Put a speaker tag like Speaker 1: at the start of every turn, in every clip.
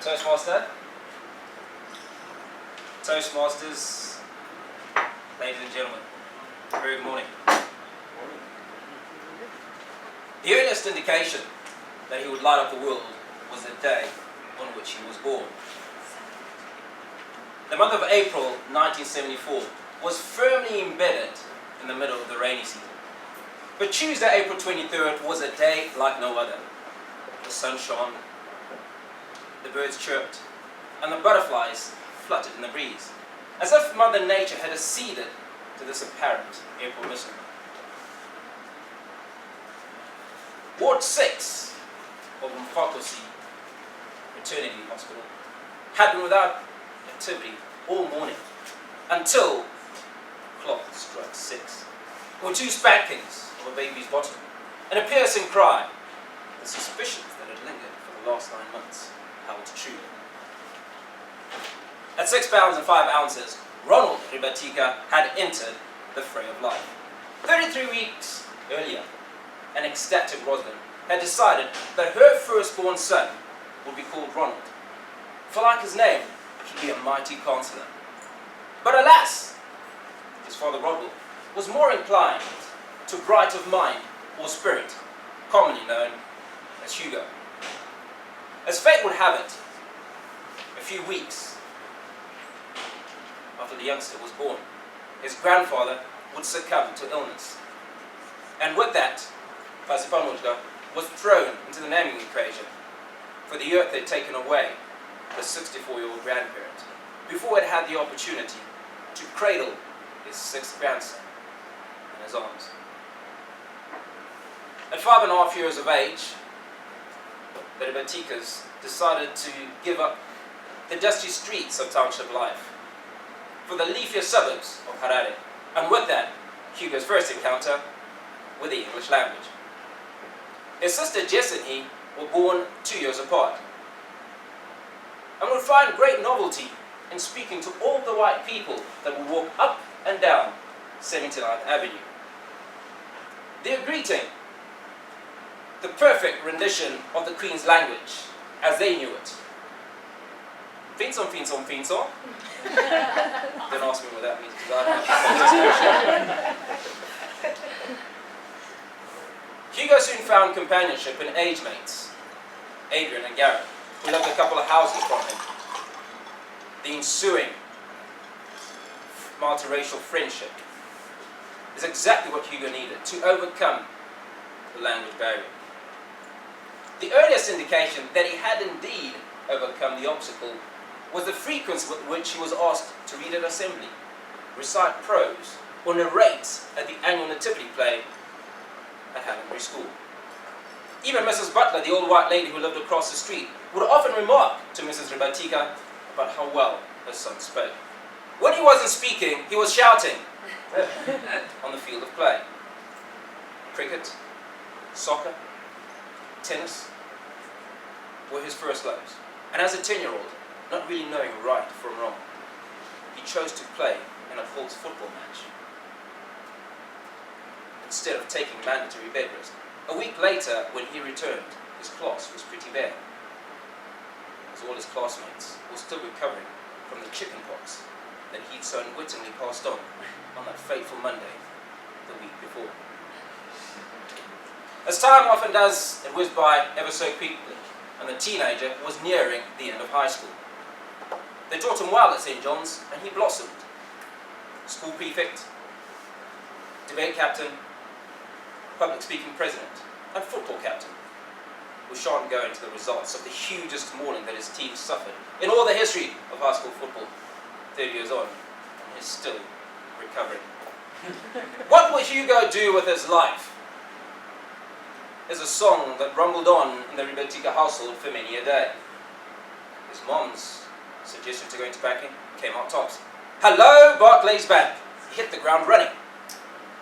Speaker 1: Toastmaster. Toastmasters, ladies and gentlemen, very good morning. The earliest indication that he would light up the world was the day on which he was born. The month of April 1974 was firmly embedded in the middle of the rainy season. But Tuesday, April 23rd was a day like no other. The sun shone, the birds chirped, and the butterflies fluttered in the breeze, as if Mother Nature had acceded to this apparent April mystery. Ward 6 of Mfakosi Maternity Hospital had been without activity all morning until clock struck 6. There were 2 spankings of a baby's bottom and a piercing cry. The suspicions that had lingered for the last 9 months held true. At 6 pounds and 5 ounces, Ronald Ribatika had entered the fray of life. 33 weeks earlier, an ecstatic Rosalind had decided that her firstborn son would be called Ronald, for like his name, he'd be a mighty counselor. But alas, his father Rodwell was more inclined to bright of mind or spirit, commonly known as Hugo. As fate would have it, a few weeks after the youngster was born, his grandfather would succumb to illness. And with that, Fasipanojga was thrown into the naming equation, for the earth had taken away the 64-year-old grandparent before it had the opportunity to cradle his 6th grandson in his arms. At 5.5 years of age, the Ribatikas decided to give up the dusty streets of township life for the leafier suburbs of Harare, and with that, Hugo's first encounter with the English language. His sister Jess and he were born 2 years apart, and would find great novelty in speaking to all the white people that would walk up and down 79th Avenue. Their greeting, the perfect rendition of the Queen's language as they knew it. Finson, finson, finson. Don't ask me what that means, because I don't have Hugo soon found companionship in age mates, Adrian and Garrett, who lived a couple of houses from him. The ensuing multiracial friendship is exactly what Hugo needed to overcome the language barrier. The earliest indication that he had indeed overcome the obstacle was the frequency with which he was asked to read at assembly, recite prose, or narrate at the annual nativity play at Havenbury School. Even Mrs. Butler, the old white lady who lived across the street, would often remark to Mrs. Ribatika about how well her son spoke. When he wasn't speaking, he was shouting on the field of play. Cricket, soccer, tennis were his first loves. And as a 10-year-old, not really knowing right from wrong, he chose to play in a Colts football match instead of taking mandatory bed rest. A week later, when he returned, his class was pretty bare, as all his classmates were still recovering from the chicken pox that he'd so unwittingly passed on that fateful Monday the week before. As time often does, it whizzed by ever so quickly, and the teenager was nearing the end of high school. They taught him well at St. John's, and he blossomed. School prefect, debate captain, public speaking president, and football captain, we shan't go into the results of the hugest mauling that his team suffered in all the history of high school football. 30 years on, and he's still recovering. What will Hugo do with his life? Is a song that rumbled on in the Ribatika household for many a day. His mom's suggestion to go into banking came out tops. Hello, Barclays Bank. He hit the ground running,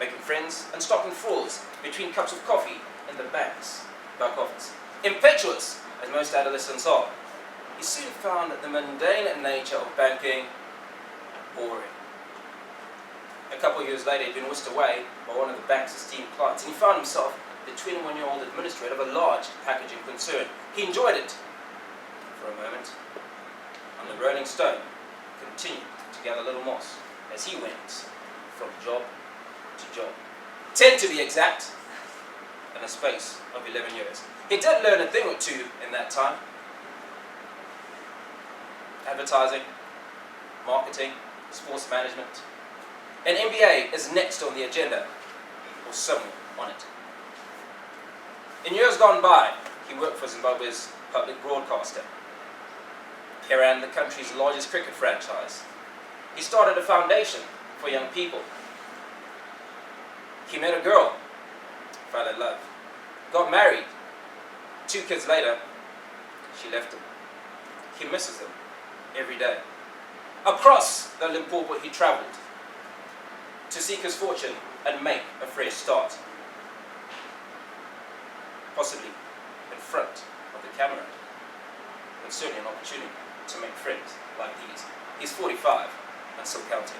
Speaker 1: making friends and stopping frauds between cups of coffee in the bank's back office. Impetuous, as most adolescents are, he soon found the mundane nature of banking boring. A couple of years later, he'd been whisked away by one of the bank's esteemed clients, and he found himself the 21-year-old administrator of a large packaging concern. He enjoyed it. for a moment, and the Rolling Stone continued to gather little moss as he went from job to job. 10 to be exact, in a space of 11 years. He did learn a thing or two in that time. Advertising, marketing, sports management. An MBA is next on the agenda, or somewhere on it. In years gone by, he worked for Zimbabwe's public broadcaster. He ran the country's largest cricket franchise. He started a foundation for young people. He met a girl, fell in love, got married. 2 kids later, she left him. He misses them every day. Across the Limpopo he travelled to seek his fortune and make a fresh start. Possibly in front of the camera. But certainly an opportunity to make friends like these. He's 45 and still counting.